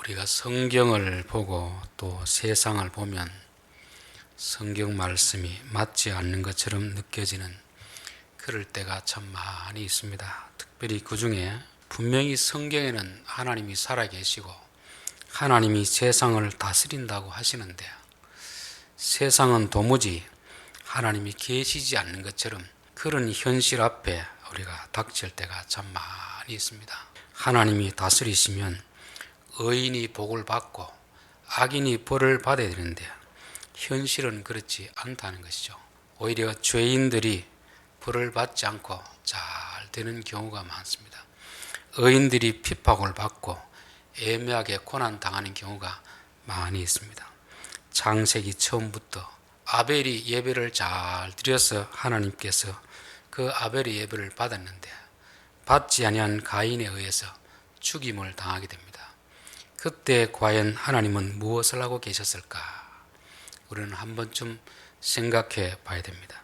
우리가 성경을 보고 또 세상을 보면 성경 말씀이 맞지 않는 것처럼 느껴지는 그럴 때가 참 많이 있습니다. 특별히 그 중에 분명히 성경에는 하나님이 살아계시고 하나님이 세상을 다스린다고 하시는데 세상은 도무지 하나님이 계시지 않는 것처럼 그런 현실 앞에 우리가 닥칠 때가 참 많이 있습니다. 하나님이 다스리시면 의인이 복을 받고 악인이 벌을 받아야 되는데 현실은 그렇지 않다는 것이죠. 오히려 죄인들이 벌을 받지 않고 잘 되는 경우가 많습니다. 의인들이 핍박을 받고 애매하게 고난당하는 경우가 많이 있습니다. 창세기 처음부터 아벨이 예배를 잘 드려서 하나님께서 그 아벨의 예배를 받았는데 받지 아니한 가인에 의해서 죽임을 당하게 됩니다. 그때 과연 하나님은 무엇을 하고 계셨을까? 우리는 한 번쯤 생각해 봐야 됩니다.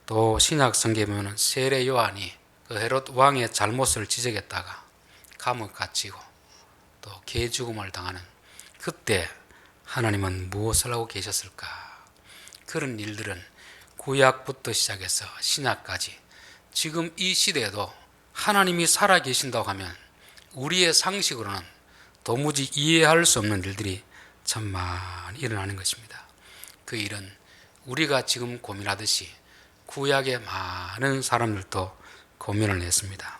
또 신약 성경에 보면 세례 요한이 그 헤롯 왕의 잘못을 지적했다가 감옥 갇히고 또 개죽음을 당하는 그때 하나님은 무엇을 하고 계셨을까? 그런 일들은 구약부터 시작해서 신약까지 지금 이 시대에도 하나님이 살아계신다고 하면 우리의 상식으로는 도무지 이해할 수 없는 일들이 참 많이 일어나는 것입니다. 그 일은 우리가 지금 고민하듯이 구약의 많은 사람들도 고민을 했습니다.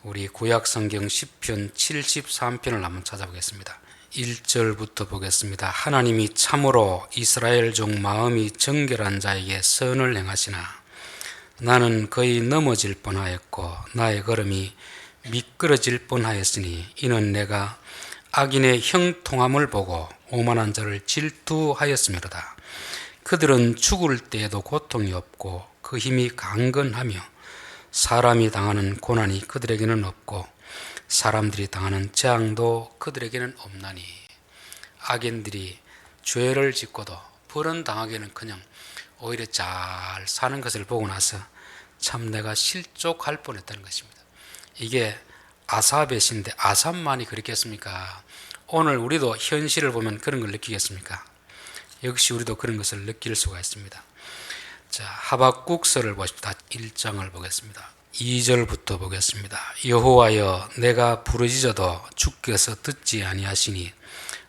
우리 구약 성경 시편 73편을 한번 찾아보겠습니다. 1절부터 보겠습니다. 하나님이 참으로 이스라엘 종 마음이 정결한 자에게 선을 행하시나 나는 거의 넘어질 뻔하였고 나의 걸음이 미끄러질 뻔하였으니 이는 내가 악인의 형통함을 보고 오만한 자를 질투하였음이로다. 그들은 죽을 때에도 고통이 없고 그 힘이 강건하며 사람이 당하는 고난이 그들에게는 없고 사람들이 당하는 재앙도 그들에게는 없나니 악인들이 죄를 짓고도 벌은 당하기는커녕 오히려 잘 사는 것을 보고 나서 참 내가 실족할 뻔했다는 것입니다. 이게 아삽의 시인데 아삽만이 그랬겠습니까? 오늘 우리도 현실을 보면 그런 걸 느끼겠습니까? 역시 우리도 그런 것을 느낄 수가 있습니다. 자, 하박국서를 보십시다. 1장을 보겠습니다. 2절부터 보겠습니다. 여호와여 내가 부르짖어도 주께서 듣지 아니하시니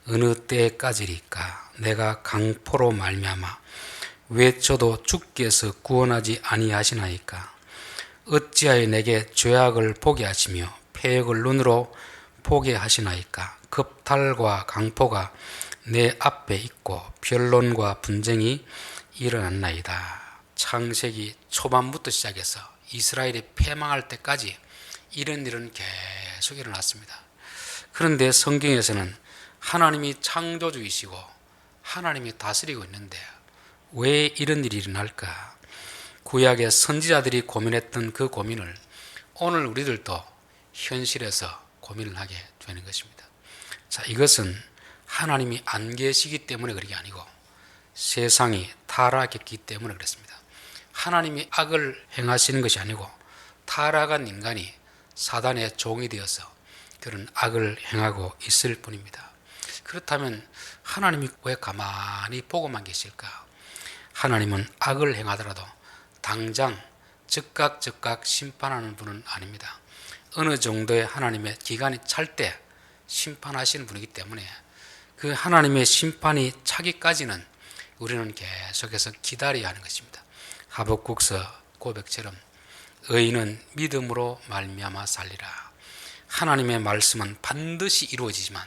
어느 때까지리까? 내가 강포로 말미암아 외쳐도 주께서 구원하지 아니하시나이까? 어찌하여 내게 죄악을 보게 하시며 폐역을 눈으로 보게 하시나이까? 급탈과 강포가 내 앞에 있고 변론과 분쟁이 일어났나이다. 창세기 초반부터 시작해서 이스라엘이 패망할 때까지 이런 일은 계속 일어났습니다. 그런데 성경에서는 하나님이 창조주이시고 하나님이 다스리고 있는데 왜 이런 일이 일어날까? 구약의 선지자들이 고민했던 그 고민을 오늘 우리들도 현실에서 고민을 하게 되는 것입니다. 자, 이것은 하나님이 안 계시기 때문에 그런 게 아니고 세상이 타락했기 때문에 그렇습니다. 하나님이 악을 행하시는 것이 아니고 타락한 인간이 사단의 종이 되어서 그런 악을 행하고 있을 뿐입니다. 그렇다면 하나님이 왜 가만히 보고만 계실까? 하나님은 악을 행하더라도 당장 즉각 심판하는 분은 아닙니다. 어느 정도의 하나님의 기간이 찰 때 심판하시는 분이기 때문에 그 하나님의 심판이 차기까지는 우리는 계속해서 기다려야 하는 것입니다. 하박국서 고백처럼 의인은 믿음으로 말미암아 살리라. 하나님의 말씀은 반드시 이루어지지만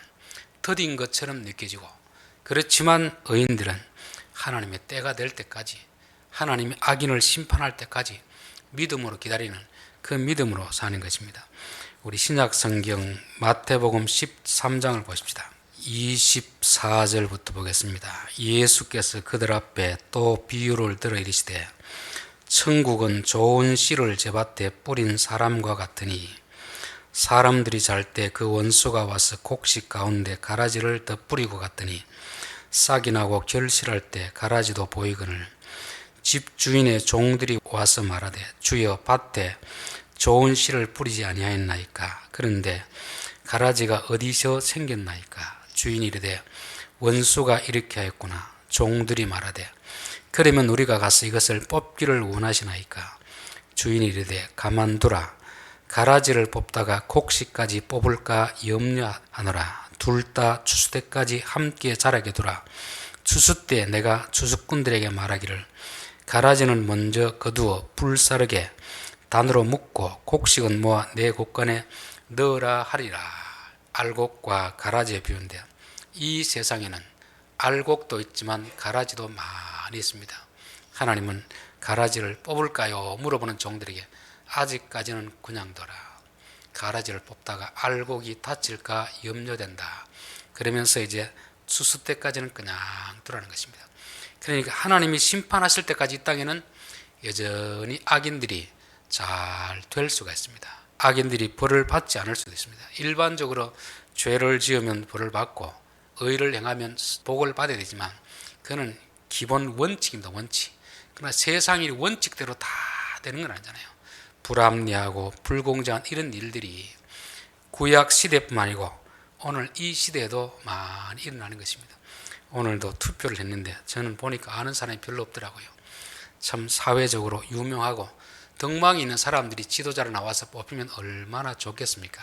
더딘 것처럼 느껴지고 그렇지만 의인들은 하나님의 때가 될 때까지 하나님이 악인을 심판할 때까지 믿음으로 기다리는 그 믿음으로 사는 것입니다. 우리 신약 성경 마태복음 13장을 보십시다. 24절부터 보겠습니다. 예수께서 그들 앞에 또 비유를 들어 이르시되 천국은 좋은 씨를 제밭에 뿌린 사람과 같으니 사람들이 잘 때 그 원수가 와서 곡식 가운데 가라지를 더 뿌리고 갔더니 싹이 나고 결실할 때 가라지도 보이거늘 집 주인의 종들이 와서 말하되 주여 밭에 좋은 씨를 뿌리지 아니하였나이까? 그런데 가라지가 어디서 생겼나이까? 주인이 이르되 원수가 이렇게 하였구나. 종들이 말하되 그러면 우리가 가서 이것을 뽑기를 원하시나이까. 주인이 이르되 가만두라. 가라지를 뽑다가 곡식까지 뽑을까 염려하노라. 둘 다 추수 때까지 함께 자라게 두라. 추수 때 내가 추수꾼들에게 말하기를 가라지는 먼저 거두어 불사르게 단으로 묶고 곡식은 모아 내 곳간에 넣으라 하리라. 알곡과 가라지의 비유인데, 이 세상에는 알곡도 있지만 가라지도 많이 있습니다. 하나님은 가라지를 뽑을까요? 물어보는 종들에게 아직까지는 그냥 둬라. 가라지를 뽑다가 알곡이 다칠까 염려된다. 그러면서 이제 추수 때까지는 그냥 두라는 것입니다. 그러니까 하나님이 심판하실 때까지 이 땅에는 여전히 악인들이 잘 될 수가 있습니다. 악인들이 벌을 받지 않을 수도 있습니다. 일반적으로 죄를 지으면 벌을 받고 의를 행하면 복을 받아야 되지만 그는 기본 원칙입니다. 원칙. 그러나 세상이 원칙대로 다 되는 건 아니잖아요. 불합리하고 불공정한 이런 일들이 구약 시대뿐만 아니고 오늘 이 시대에도 많이 일어나는 것입니다. 오늘도 투표를 했는데 저는 보니까 아는 사람이 별로 없더라고요. 참 사회적으로 유명하고 덕망이 있는 사람들이 지도자로 나와서 뽑히면 얼마나 좋겠습니까?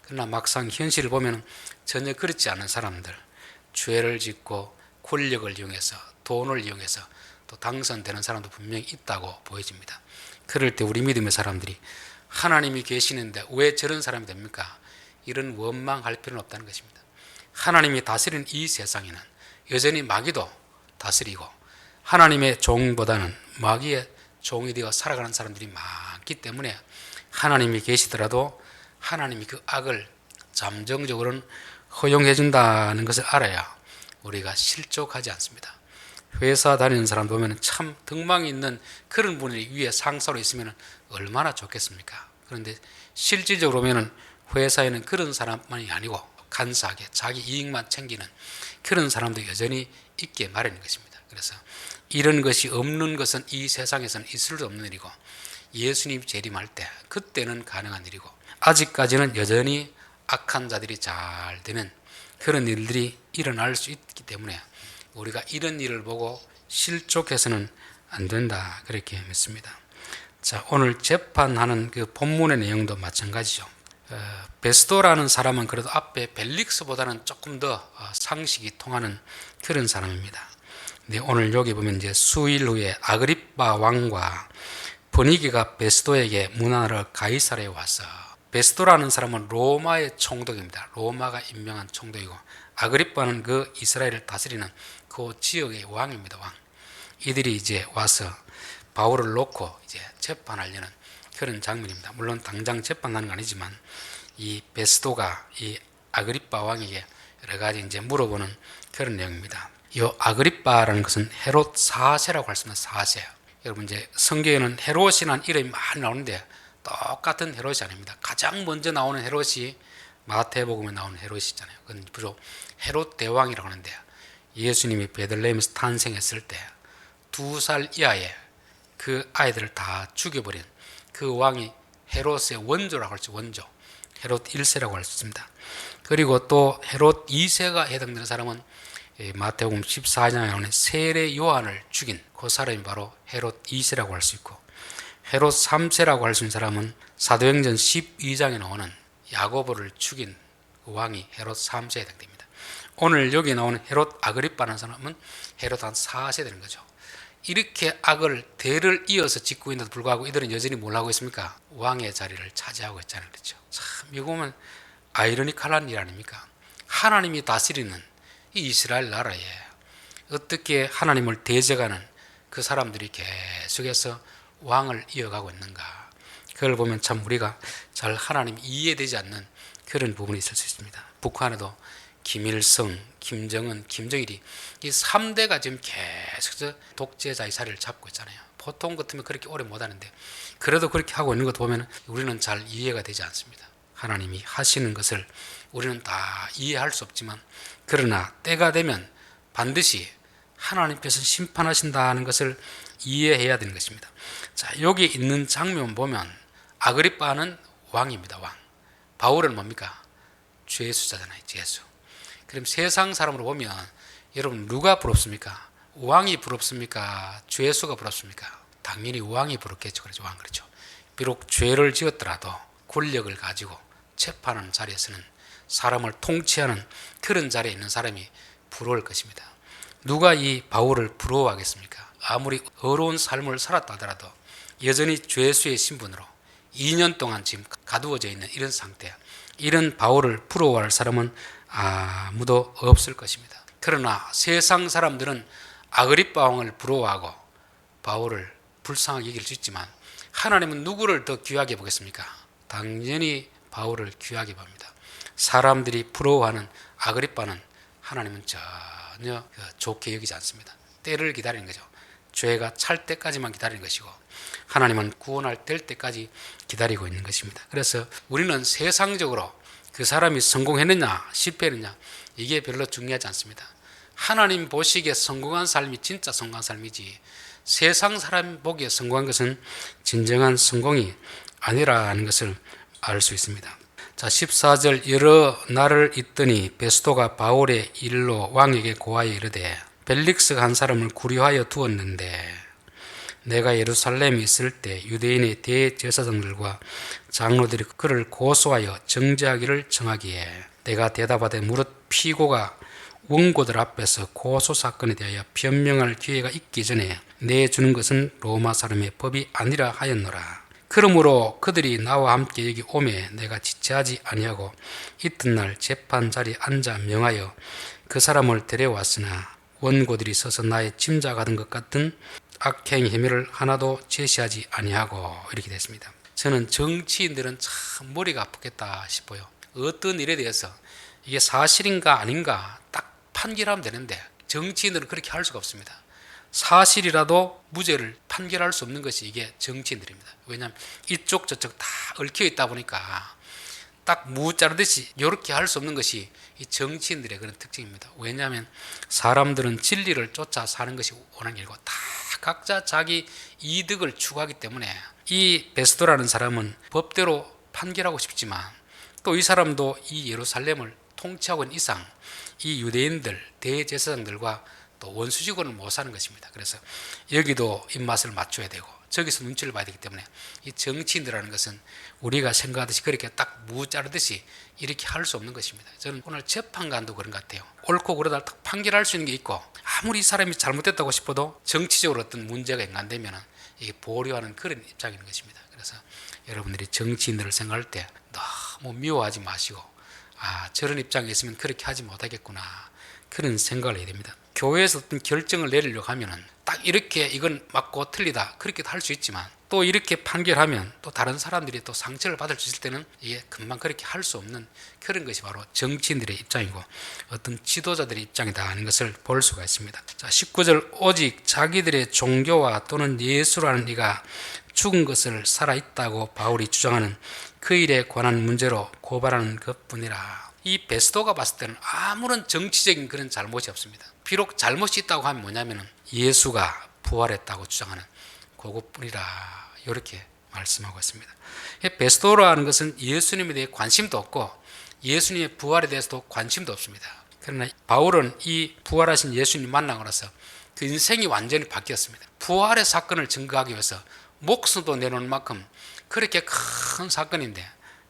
그러나 막상 현실을 보면 전혀 그렇지 않은 사람들, 죄를 짓고 권력을 이용해서 돈을 이용해서 또 당선되는 사람도 분명히 있다고 보여집니다. 그럴 때 우리 믿음의 사람들이 하나님이 계시는데 왜 저런 사람이 됩니까? 이런 원망할 필요는 없다는 것입니다. 하나님이 다스리는 이 세상에는 여전히 마귀도 다스리고 하나님의 종보다는 마귀의 종이 되어 살아가는 사람들이 많기 때문에 하나님이 계시더라도 하나님이 그 악을 잠정적으로는 허용해 준다는 것을 알아야 우리가 실족하지 않습니다. 회사 다니는 사람 보면 참 덕망이 있는 그런 분이 위에 상사로 있으면 얼마나 좋겠습니까? 그런데 실질적으로 보면 회사에는 그런 사람만이 아니고 간사하게 자기 이익만 챙기는 그런 사람도 여전히 있게 마련인 것입니다. 그래서 이런 것이 없는 것은 이 세상에서는 있을 수 없는 일이고 예수님 재림할 때 그때는 가능한 일이고 아직까지는 여전히 악한 자들이 잘 되는 그런 일들이 일어날 수 있기 때문에 우리가 이런 일을 보고 실족해서는 안 된다, 그렇게 믿습니다. 자, 오늘 재판하는 그 본문의 내용도 마찬가지죠. 베스도라는 사람은 그래도 앞에 벨릭스보다는 조금 더 상식이 통하는 그런 사람입니다. 근데 오늘 여기 보면 이제 수일 후에 아그리빠 왕과 버니게가 베스도에게 문안하러 가이사랴에 와서, 베스도라는 사람은 로마의 총독입니다. 로마가 임명한 총독이고 아그리빠는 그 이스라엘을 다스리는 그 지역의 왕입니다. 왕. 이들이 이제 와서 바울을 놓고 이제 재판하려는 그런 장면입니다. 물론 당장 재판하는 건 아니지만 이 베스도가 이 아그리빠 왕에게 여러 가지 이제 물어보는 그런 내용입니다. 이 아그리빠라는 것은 헤롯 4세라고 할 수 있는 4세. 여러분 이제 성경에는 헤롯이라는 이름이 많이 나오는데 똑같은 헤롯이 아닙니다. 가장 먼저 나오는 헤롯이 마태복음에 나오는 헤롯이잖아요. 그건 주로 헤롯 대왕이라고 하는데 예수님이 베들레헴에서 탄생했을 때 2살 이하의 그 아이들을 다 죽여버린 그 왕이 헤롯의 원조라고 할 수 있죠. 원조. 헤롯 1세라고 할 수 있습니다. 그리고 또 헤롯 2세가 해당되는 사람은 마태복음 14장에 나오는 세례 요한을 죽인 그 사람이 바로 헤롯 2세라고 할 수 있고, 헤롯 3세라고 할 수 있는 사람은 사도행전 12장에 나오는 야고보를 죽인 그 왕이 헤롯 3세에 해당됩니다. 오늘 여기 나오는 헤롯 아그리빠라는 사람은 헤롯 한 4세 되는 거죠. 이렇게 악을 대를 이어서 짓고 있는데도 불구하고 이들은 여전히 뭘 하고 있습니까? 왕의 자리를 차지하고 있잖아요. 그렇죠? 참 이거 보면 아이러니컬한 일 아닙니까? 하나님이 다스리는 이 이스라엘 나라에 어떻게 하나님을 대적하는 그 사람들이 계속해서 왕을 이어가고 있는가? 그걸 보면 참 우리가 잘 하나님이 이해되지 않는 그런 부분이 있을 수 있습니다. 북한에도 김일성, 김정은, 김정일이 이 3대가 지금 계속해서 독재자의 자리를 잡고 있잖아요. 보통 같으면 그렇게 오래 못하는데 그래도 그렇게 하고 있는 것 보면 우리는 잘 이해가 되지 않습니다. 하나님이 하시는 것을 우리는 다 이해할 수 없지만 그러나 때가 되면 반드시 하나님께서 심판하신다는 것을 이해해야 되는 것입니다. 자, 여기 있는 장면 보면 아그리빠는 왕입니다. 왕. 바울은 뭡니까? 죄수자잖아요. 죄수. 그럼 세상 사람으로 보면 여러분 누가 부럽습니까? 왕이 부럽습니까? 죄수가 부럽습니까? 당연히 왕이 부럽겠죠. 그렇죠. 왕 그렇죠. 비록 죄를 지었더라도 권력을 가지고 재판하는 자리에서는 사람을 통치하는 그런 자리에 있는 사람이 부러울 것입니다. 누가 이 바울을 부러워하겠습니까? 아무리 어려운 삶을 살았다 하더라도 여전히 죄수의 신분으로 2년 동안 지금 가두어져 있는 이런 상태, 이런 바울을 부러워할 사람은 아무도 없을 것입니다. 그러나 세상 사람들은 아그리빠 왕을 부러워하고 바울을 불쌍하게 여길 수 있지만 하나님은 누구를 더 귀하게 보겠습니까? 당연히 바울을 귀하게 봅니다. 사람들이 부러워하는 아그리빠는 하나님은 전혀 좋게 여기지 않습니다. 때를 기다리는 거죠. 죄가 찰 때까지만 기다리는 것이고 하나님은 구원할 때까지 기다리고 있는 것입니다. 그래서 우리는 세상적으로 그 사람이 성공했느냐 실패했느냐 이게 별로 중요하지 않습니다. 하나님 보시기에 성공한 삶이 진짜 성공한 삶이지 세상 사람 보기에 성공한 것은 진정한 성공이 아니라는 것을 알 수 있습니다. 자, 14절 여러 날을 있더니 베스토가 바울의 일로 왕에게 고하여 이르되 벨릭스가 한 사람을 구류하여 두었는데 내가 예루살렘에 있을 때 유대인의 대제사장들과 장로들이 그를 고소하여 정죄하기를 청하기에 내가 대답하되 무릇 피고가 원고들 앞에서 고소 사건에 대하여 변명할 기회가 있기 전에 내주는 것은 로마 사람의 법이 아니라 하였노라. 그러므로 그들이 나와 함께 여기 오매 내가 지체하지 아니하고 이튿날 재판 자리에 앉아 명하여 그 사람을 데려왔으나 원고들이 서서 나의 짐작하던 것 같은 악행 혐의를 하나도 제시하지 아니하고 이렇게 됐습니다. 저는 정치인들은 참 머리가 아프겠다 싶어요. 어떤 일에 대해서 이게 사실인가 아닌가 딱 판결하면 되는데 정치인들은 그렇게 할 수가 없습니다. 사실이라도 무죄를 판결할 수 없는 것이 이게 정치인들입니다. 왜냐하면 이쪽 저쪽 다 얽혀 있다 보니까 딱 무 자르듯이 이렇게 할 수 없는 것이 이 정치인들의 그런 특징입니다. 왜냐하면 사람들은 진리를 쫓아 사는 것이 원하는 게 아니고 다 각자 자기 이득을 추구하기 때문에 이 베스도라는 사람은 법대로 판결하고 싶지만 또 이 사람도 이 예루살렘을 통치하고 있는 이상 이 유대인들 대제사장들과 또 원수직원을 못 사는 것입니다. 그래서 여기도 입맛을 맞춰야 되고 저기서 눈치를 봐야 되기 때문에 이 정치인들이라는 것은 우리가 생각하듯이 그렇게 딱 무 자르듯이 이렇게 할 수 없는 것입니다. 저는 오늘 재판관도 그런 것 같아요. 옳고 그르다 딱 판결할 수 있는 게 있고 아무리 이 사람이 잘못됐다고 싶어도 정치적으로 어떤 문제가 인간되면 이게 보류하는 그런 입장인 것입니다. 그래서 여러분들이 정치인들을 생각할 때 너무 미워하지 마시고 저런 입장에 있으면 그렇게 하지 못하겠구나 그런 생각을 해야 됩니다. 교회에서 어떤 결정을 내리려고 하면은 딱 이렇게 이건 맞고 틀리다 그렇게 할 수 있지만 또 이렇게 판결하면 또 다른 사람들이 또 상처를 받을 수 있을 때는 이게 금방 그렇게 할 수 없는 그런 것이 바로 정치인들의 입장이고 어떤 지도자들의 입장이다 하는 것을 볼 수가 있습니다. 자, 19절 오직 자기들의 종교와 또는 예수라는 이가 죽은 것을 살아있다고 바울이 주장하는 그 일에 관한 문제로 고발하는 것뿐이라. 이 베스도가 봤을 때는 아무런 정치적인 그런 잘못이 없습니다. 비록 잘못이 있다고 하면 뭐냐면 예수가 부활했다고 주장하는 그것뿐이라 이렇게 말씀하고 있습니다. 베스도라는 것은 예수님에 대해 관심도 없고 예수님의 부활에 대해서도 관심도 없습니다. 그러나 바울은 이 부활하신 예수님 만나고 나서 그 인생이 완전히 바뀌었습니다. 부활의 사건을 증거하기 위해서 목숨도 내놓을 만큼 그렇게 큰 사건인데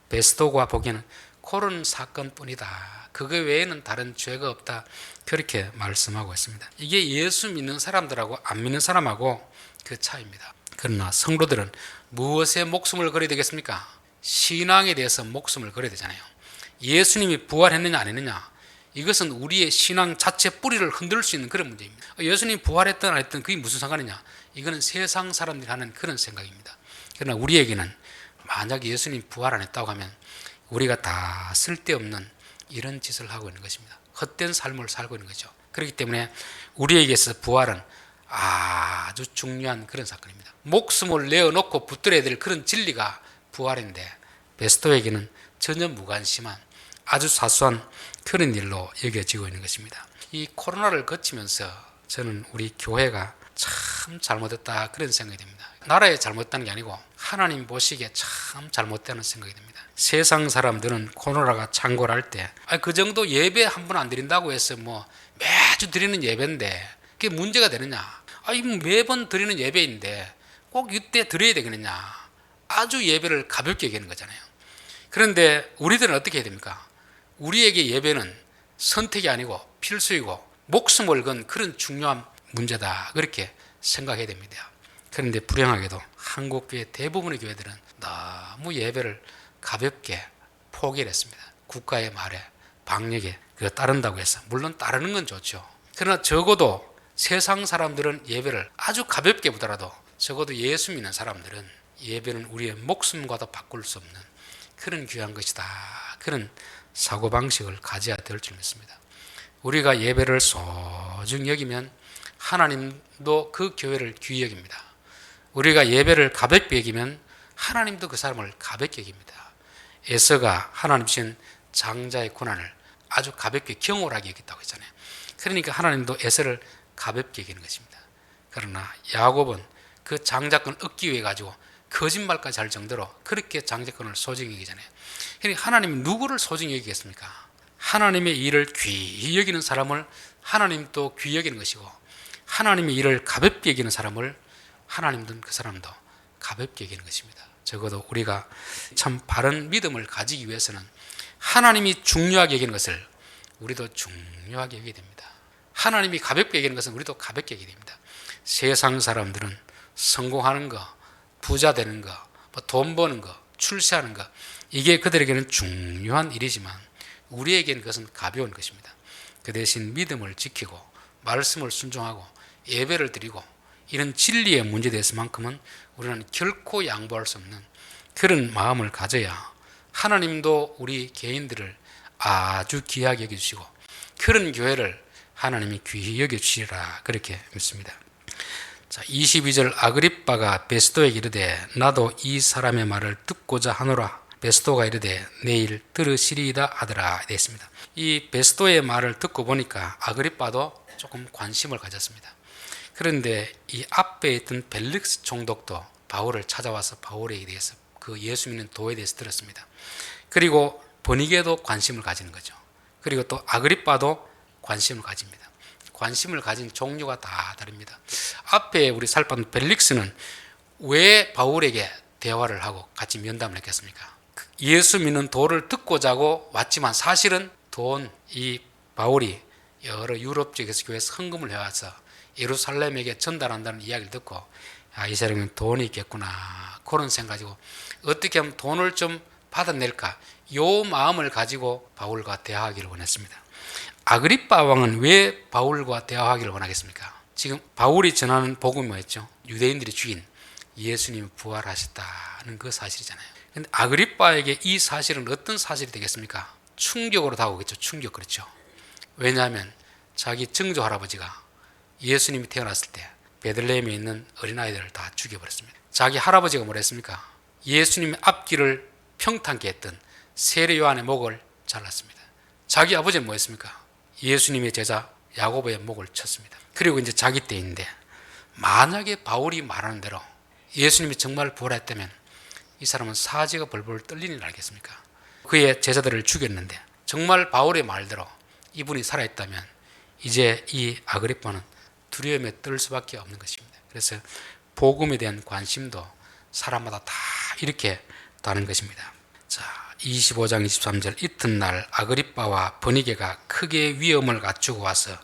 베스도가 보기에는 그런 사건뿐이다. 그거 외에는 다른 죄가 없다. 그렇게 말씀하고 있습니다. 이게 예수 믿는 사람들하고 안 믿는 사람하고 그 차이입니다. 그러나 성도들은 무엇에 목숨을 걸어야 되겠습니까? 신앙에 대해서 목숨을 걸어야 되잖아요. 예수님이 부활했느냐 안 했느냐 이것은 우리의 신앙 자체 뿌리를 흔들 수 있는 그런 문제입니다. 예수님이 부활했든 안 했든 그게 무슨 상관이냐 이거는 세상 사람들이 하는 그런 생각입니다. 그러나 우리에게는 만약 예수님이 부활 안 했다고 하면 우리가 다 쓸데없는 이런 짓을 하고 있는 것입니다. 헛된 삶을 살고 있는 거죠. 그렇기 때문에 우리에게 있어서 부활은 아주 중요한 그런 사건입니다. 목숨을 내어놓고 붙들어야 될 그런 진리가 부활인데 베스도에게는 전혀 무관심한 아주 사소한 그런 일로 여겨지고 있는 것입니다. 이 코로나를 거치면서 저는 우리 교회가 참 잘못했다 그런 생각이 듭니다. 나라에 잘못했다는 게 아니고 하나님 보시기에 참 잘못되는 생각이 듭니다. 세상 사람들은 코로나가 창궐할 때 그 정도 예배 한 번 안 드린다고 해서 뭐 매주 드리는 예배인데 그게 문제가 되느냐? 매번 드리는 예배인데 꼭 이때 드려야 되겠느냐? 아주 예배를 가볍게 여기는 거잖아요. 그런데 우리들은 어떻게 해야 됩니까? 우리에게 예배는 선택이 아니고 필수이고 목숨을 건 그런 중요한 문제다, 그렇게 생각해야 됩니다. 그런데 불행하게도 한국 교회 대부분의 교회들은 너무 예배를 가볍게 포기를 했습니다. 국가의 말에 방역에 따른다고 해서, 물론 따르는 건 좋죠. 그러나 적어도 세상 사람들은 예배를 아주 가볍게 보더라도 적어도 예수 믿는 사람들은 예배는 우리의 목숨과도 바꿀 수 없는 그런 귀한 것이다, 그런 사고방식을 가져야 될 줄 믿습니다. 우리가 예배를 소중히 여기면 하나님도 그 교회를 귀히 여깁니다. 우리가 예배를 가볍게 여기면 하나님도 그 사람을 가볍게 여깁니다. 에서가 하나님 주신 장자의 고난을 아주 가볍게 경홀하게 여겼다고 했잖아요. 그러니까 하나님도 에서를 가볍게 여기는 것입니다. 그러나 야곱은 그 장자권을 얻기 위해 가지고 거짓말까지 할 정도로 그렇게 장자권을 소중히 여기잖아요. 그러니까 하나님이 누구를 소중히 여기겠습니까? 하나님의 일을 귀히 여기는 사람을 하나님도 귀히 여기는 것이고, 하나님의 일을 가볍게 여기는 사람을 하나님도 그 사람도 가볍게 여기는 것입니다. 적어도 우리가 참 바른 믿음을 가지기 위해서는 하나님이 중요하게 여기는 것을 우리도 중요하게 여기게 됩니다. 하나님이 가볍게 여기는 것은 우리도 가볍게 여기게 됩니다. 세상 사람들은 성공하는 거, 부자 되는 거, 돈 버는 거, 출세하는 거, 이게 그들에게는 중요한 일이지만 우리에게는 그것은 가벼운 것입니다. 그 대신 믿음을 지키고 말씀을 순종하고 예배를 드리고 이런 진리의 문제에 대해서만큼은 우리는 결코 양보할 수 없는 그런 마음을 가져야 하나님도 우리 개인들을 아주 귀하게 여겨주시고 그런 교회를 하나님이 귀히 여겨주시리라, 그렇게 믿습니다. 자, 22절, 아그리빠가 베스도에게 이르되 나도 이 사람의 말을 듣고자 하노라. 베스도가 이르되 내일 들으시리이다 하더라 되어 있습니다. 이 베스도의 말을 듣고 보니까 아그리빠도 조금 관심을 가졌습니다. 그런데 이 앞에 있던 벨릭스 총독도 바울을 찾아와서 바울에 대해서 그 예수 믿는 도에 대해서 들었습니다. 그리고 버니게도 관심을 가지는 거죠. 그리고 또 아그리빠도 관심을 가집니다. 관심을 가진 종류가 다 다릅니다. 앞에 우리 살펴본 벨릭스는 왜 바울에게 대화를 하고 같이 면담을 했겠습니까? 예수 믿는 도를 듣고자 하고 왔지만 사실은 이 바울이 여러 유럽 쪽에서 교회에서 헌금을 해와서 예루살렘에게 전달한다는 이야기를 듣고 이 사람은 돈이 있겠구나, 그런 생각 가지고 어떻게 하면 돈을 좀 받아낼까, 요 마음을 가지고 바울과 대화하기를 원했습니다. 아그리빠 왕은 왜 바울과 대화하기를 원하겠습니까? 지금 바울이 전하는 복음이 뭐였죠? 유대인들이 죽인 예수님이 부활하셨다는 그 사실이잖아요. 근데 아그리빠에게 이 사실은 어떤 사실이 되겠습니까? 충격으로 다가오겠죠. 충격, 그렇죠. 왜냐하면 자기 증조 할아버지가 예수님이 태어났을 때 베들레헴에 있는 어린아이들을 다 죽여버렸습니다. 자기 할아버지가 뭐라 했습니까? 예수님의 앞길을 평탄케 했던 세례 요한의 목을 잘랐습니다. 자기 아버지는 뭐 했습니까? 예수님의 제자 야고보의 목을 쳤습니다. 그리고 이제 자기 때인데 만약에 바울이 말하는 대로 예수님이 정말 부활했다면 이 사람은 사지가 벌벌 떨리는 일 알겠습니까? 그의 제자들을 죽였는데 정말 바울의 말대로 이분이 살아있다면 이제 이 아그리빠는 두려움에 떨 수밖에 없는 것입니다. 그래서 복음에 대한 관심도 사람마다 다 이렇게 다른 것입니다. 자, 25장 23절, 이튿날 아그리빠와 버니게가 크게 위엄을 갖추고 와서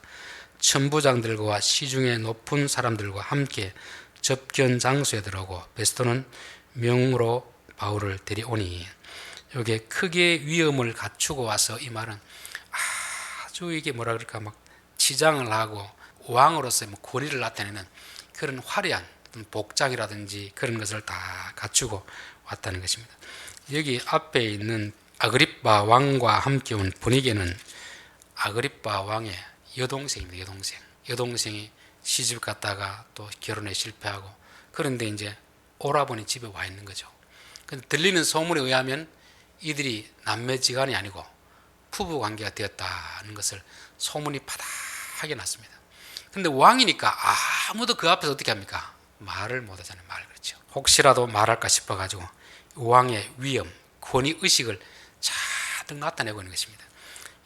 천부장들과 시중의 높은 사람들과 함께 접견 장소에 들어오고 베스도는 명으로 바울을 데려오니, 여기에 크게 위엄을 갖추고 와서 이 말은 아주 이게 뭐라 그럴까 막 치장을 하고 왕으로서의 권위를 나타내는 그런 화려한 복장이라든지 그런 것을 다 갖추고 왔다는 것입니다. 여기 앞에 있는 아그리빠 왕과 함께 온 버니게는 아그리빠 왕의 여동생입니다. 여동생이 시집 갔다가 또 결혼에 실패하고, 그런데 이제 오라버니 집에 와 있는 거죠. 근데 들리는 소문에 의하면 이들이 남매지간이 아니고 부부 관계가 되었다는 것을 소문이 파다하게 났습니다. 근데 왕이니까 아무도 그 앞에서 어떻게 합니까? 말을 못 하잖아요. 그렇죠. 혹시라도 말할까 싶어가지고 왕의 위엄, 권위 의식을 잔뜩 나타내고 있는 것입니다.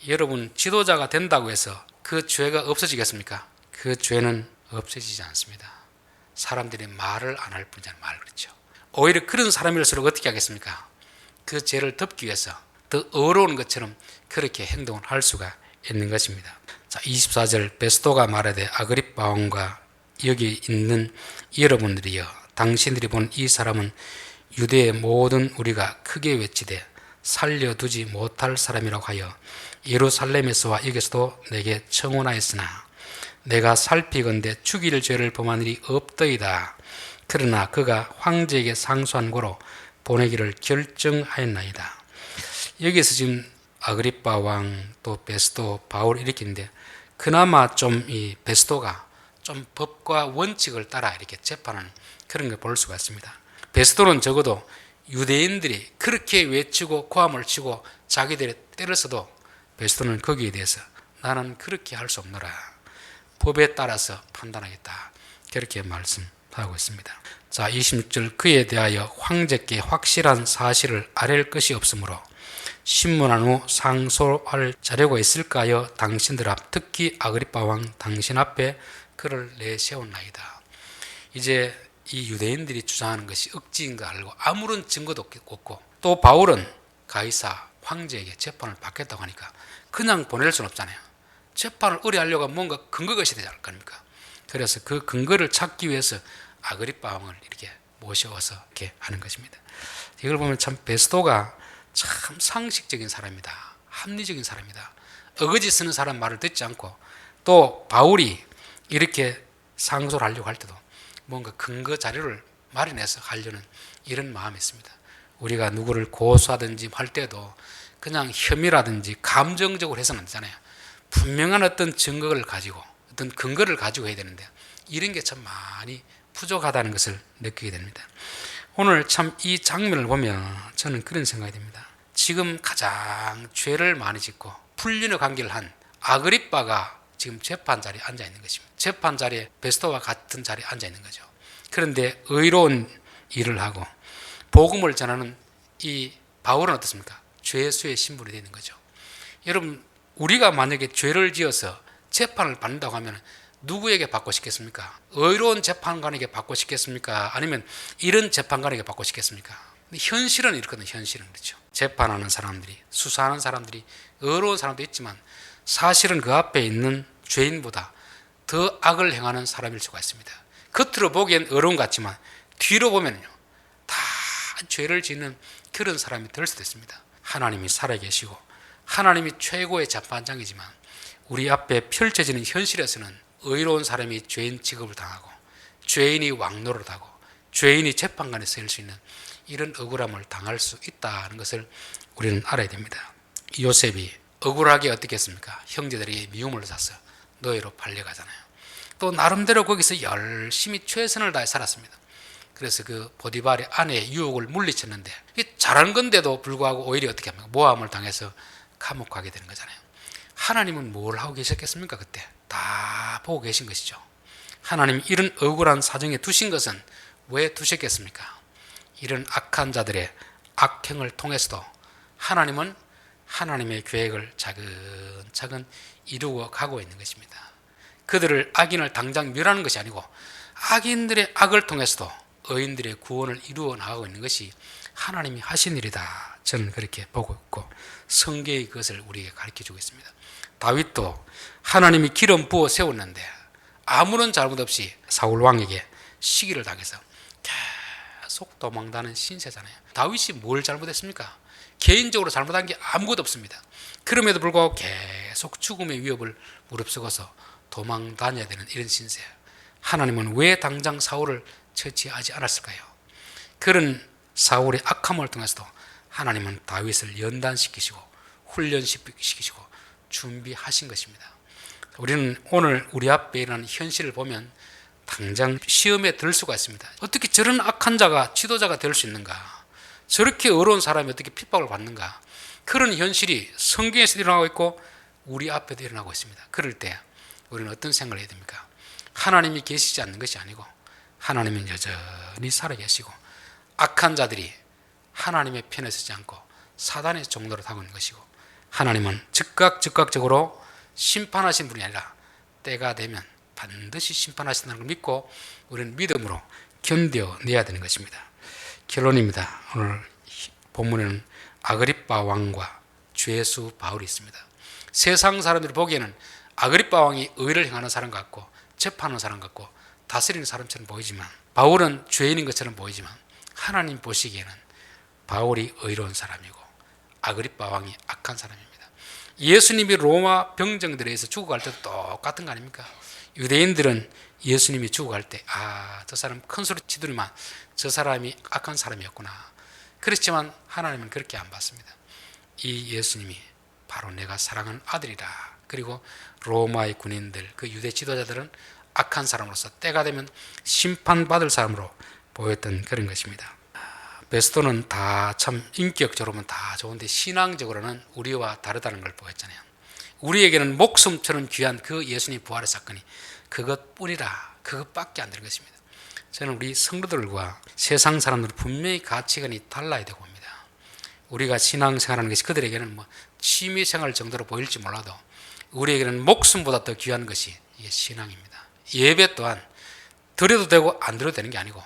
여러분, 지도자가 된다고 해서 그 죄가 없어지겠습니까? 그 죄는 없어지지 않습니다. 사람들이 말을 안 할 뿐이잖아요. 말 그렇죠. 오히려 그런 사람일수록 어떻게 하겠습니까? 그 죄를 덮기 위해서 더 어려운 것처럼 그렇게 행동을 할 수가 있는 것입니다. 자, 24절 베스토가 말하되 아그리빠 왕과 여기 있는 여러분들이여, 당신들이 본 이 사람은 유대의 모든 우리가 크게 외치되 살려두지 못할 사람이라고 하여 예루살렘에서와 여기서도 내게 청혼하였으나 내가 살피건대 죽일 죄를 범한 일이 없더이다. 그러나 그가 황제에게 상소한 고로 보내기를 결정하였나이다. 여기서 지금 아그리빠 왕, 또 베스토, 바울 이렇게 있는데, 그나마 좀 이 베스토가 좀 법과 원칙을 따라 이렇게 재판하는 그런 걸 볼 수가 있습니다. 베스토는 적어도 유대인들이 그렇게 외치고 고함을 치고 자기들의 때를 써도 베스토는 거기에 대해서 나는 그렇게 할 수 없노라, 법에 따라서 판단하겠다, 그렇게 말씀하고 있습니다. 자, 26절 그에 대하여 황제께 확실한 사실을 아랠 것이 없으므로 신문한 후 상소할 자료가 있을까요? 당신들 앞, 특히 아그리빠 왕 당신 앞에 그를 내세웠나이다. 이제 이 유대인들이 주장하는 것이 억지인 거 알고 아무런 증거도 없고, 또 바울은 가이사 황제에게 재판을 받겠다고 하니까 그냥 보낼 수는 없잖아요. 재판을 의뢰하려고 하면 뭔가 근거가 있어야 되지 않을까. 그래서 그 근거를 찾기 위해서 아그리빠 왕을 이렇게 모셔와서 이렇게 하는 것입니다. 이걸 보면 참 베스토가 참 상식적인 사람이다, 합리적인 사람이다, 어거지 쓰는 사람 말을 듣지 않고, 또 바울이 이렇게 상소를 하려고 할 때도 뭔가 근거 자료를 마련해서 하려는 이런 마음이 있습니다. 우리가 누구를 고소하든지 할 때도 그냥 혐의라든지 감정적으로 해서는 안 되잖아요. 분명한 어떤 증거를 가지고, 어떤 근거를 가지고 해야 되는데 이런 게 참 많이 부족하다는 것을 느끼게 됩니다. 오늘 참 이 장면을 보면 저는 그런 생각이 듭니다. 지금 가장 죄를 많이 짓고 풀리는 관계를 한 아그리빠가 지금 재판 자리에 앉아 있는 것입니다. 재판 자리에 베스토와 같은 자리에 앉아 있는 거죠. 그런데 의로운 일을 하고 복음을 전하는 이 바울은 어떻습니까? 죄수의 신분이 되는 거죠. 여러분, 우리가 만약에 죄를 지어서 재판을 받는다고 하면 누구에게 받고 싶겠습니까? 의로운 재판관에게 받고 싶겠습니까? 아니면 이런 재판관에게 받고 싶겠습니까? 현실은 이렇거든요. 현실은 그렇죠. 재판하는 사람들이, 수사하는 사람들이, 의로운 사람도 있지만 사실은 그 앞에 있는 죄인보다 더 악을 행하는 사람일 수가 있습니다. 겉으로 보기엔 의로운 것 같지만 뒤로 보면요, 다 죄를 짓는 그런 사람이 될 수도 있습니다. 하나님이 살아계시고 하나님이 최고의 재판장이지만 우리 앞에 펼쳐지는 현실에서는 의로운 사람이 죄인 취급을 당하고 죄인이 왕노릇하고 죄인이 재판관에 서일 수 있는 이런 억울함을 당할 수 있다는 것을 우리는 알아야 됩니다. 요셉이 억울하게 어떻게 했습니까? 형제들에게 미움을 사서 노예로 팔려가잖아요. 또 나름대로 거기서 열심히 최선을 다해 살았습니다. 그래서 그 보디발의 아내의 유혹을 물리쳤는데 잘한 건데도 불구하고 오히려 어떻게 합니까? 모함을 당해서 감옥 가게 되는 거잖아요. 하나님은 뭘 하고 계셨겠습니까? 그때 다 보고 계신 것이죠. 하나님이 이런 억울한 사정에 두신 것은 왜 두셨겠습니까? 이런 악한 자들의 악행을 통해서도 하나님은 하나님의 계획을 차근차근 이루어 가고 있는 것입니다. 그들을 악인을 당장 멸하는 것이 아니고 악인들의 악을 통해서도 의인들의 구원을 이루어 나가고 있는 것이 하나님이 하신 일이다. 저는 그렇게 보고 있고 성경이 그것을 우리에게 가르쳐주고 있습니다. 다윗도 하나님이 기름 부어 세웠는데 아무런 잘못 없이 사울 왕에게 시기를 당해서 계속 도망다는 신세잖아요. 다윗이 뭘 잘못했습니까? 개인적으로 잘못한 게 아무것도 없습니다. 그럼에도 불구하고 계속 죽음의 위협을 무릅쓰고서 도망 다녀야 되는 이런 신세. 하나님은 왜 당장 사울을 처치하지 않았을까요? 그런 사울의 악함을 통해서도 하나님은 다윗을 연단시키시고 훈련시키시고 준비하신 것입니다. 우리는 오늘 우리 앞에 일어나는 현실을 보면 당장 시험에 들 수가 있습니다. 어떻게 저런 악한 자가 지도자가 될 수 있는가? 저렇게 어려운 사람이 어떻게 핍박을 받는가? 그런 현실이 성경에서 일어나고 있고 우리 앞에도 일어나고 있습니다. 그럴 때 우리는 어떤 생각을 해야 됩니까? 하나님이 계시지 않는 것이 아니고 하나님은 여전히 살아계시고 악한 자들이 하나님의 편에 서지 않고 사단의 종로를 하고 있는 것이고, 하나님은 즉각적으로 심판하신 분이 아니라 때가 되면 반드시 심판하신다는 걸 믿고 우리는 믿음으로 견뎌내야 되는 것입니다. 결론입니다. 오늘 본문에는 아그리빠 왕과 죄수 바울이 있습니다. 세상 사람들이 보기에는 아그리빠 왕이 의를 행하는 사람 같고 재판하는 사람 같고 다스리는 사람처럼 보이지만, 바울은 죄인인 것처럼 보이지만 하나님 보시기에는 바울이 의로운 사람이고 아그리빠 왕이 악한 사람입니다. 예수님이 로마 병정들에 의해서 죽어갈 때도 똑같은 거 아닙니까? 유대인들은 예수님이 죽어갈 때 저 사람 큰 소리 치더니만 저 사람이 악한 사람이었구나. 그렇지만 하나님은 그렇게 안 봤습니다. 이 예수님이 바로 내가 사랑하는 아들이라. 그리고 로마의 군인들, 그 유대 지도자들은 악한 사람으로서 때가 되면 심판받을 사람으로 보였던 그런 것입니다. 베스토는 다 참 인격적으로는 다 좋은데 신앙적으로는 우리와 다르다는 걸 보였잖아요. 우리에게는 목숨처럼 귀한 그 예수님 부활의 사건이 그것뿐이라, 그것밖에 안 되는 것입니다. 저는 우리 성도들과 세상 사람들은 분명히 가치관이 달라야 되고 봅니다. 우리가 신앙생활하는 것이 그들에게는 취미생활 정도로 보일지 몰라도 우리에게는 목숨보다 더 귀한 것이 이게 신앙입니다. 예배 또한 드려도 되고 안 드려도 되는 게 아니고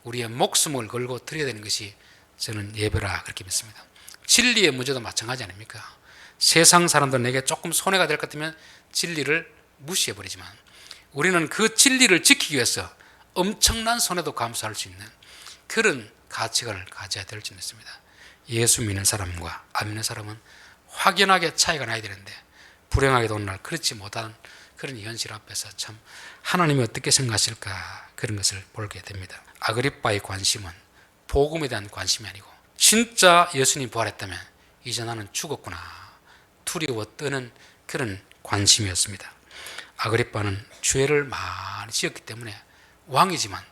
우리의 목숨을 걸고 드려야 되는 것이 저는 예배라 그렇게 믿습니다. 진리의 문제도 마찬가지 아닙니까? 세상 사람들은 내게 조금 손해가 될 것 같으면 진리를 무시해버리지만 우리는 그 진리를 지키기 위해서 엄청난 손해도 감수할 수 있는 그런 가치관을 가져야 될 줄 믿습니다. 예수 믿는 사람과 안 믿는 사람은 확연하게 차이가 나야 되는데 불행하게도 오늘날 그렇지 못한 그런 현실 앞에서 참 하나님이 어떻게 생각하실까 그런 것을 보게 됩니다. 아그리빠의 관심은 복음에 대한 관심이 아니고 진짜 예수님 부활했다면 이제 나는 죽었구나 두려워 떠는 그런 관심이었습니다. 아그리빠는 죄를 많이 지었기 때문에 왕이지만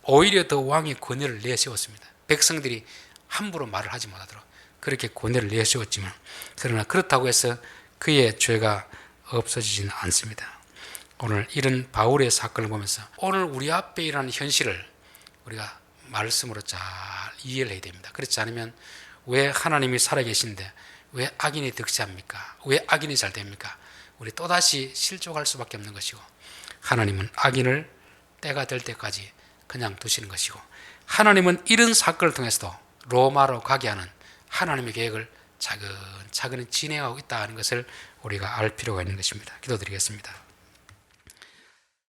오히려 더 왕의 권위를 내세웠습니다. 백성들이 함부로 말을 하지 못하도록 그렇게 권위를 내세웠지만, 그러나 그렇다고 해서 그의 죄가 없어지지는 않습니다. 오늘 이런 바울의 사건을 보면서 오늘 우리 앞에 일어나는 현실을 우리가 말씀으로 잘 이해를 해야 됩니다. 그렇지 않으면 왜 하나님이 살아계신데 왜 악인이 득세합니까? 왜 악인이 잘 됩니까? 우리 또다시 실족할 수밖에 없는 것이고, 하나님은 악인을 때가 될 때까지 그냥 두시는 것이고, 하나님은 이런 사건을 통해서도 로마로 가게 하는 하나님의 계획을 차근차근 진행하고 있다는 것을 우리가 알 필요가 있는 것입니다. 기도드리겠습니다.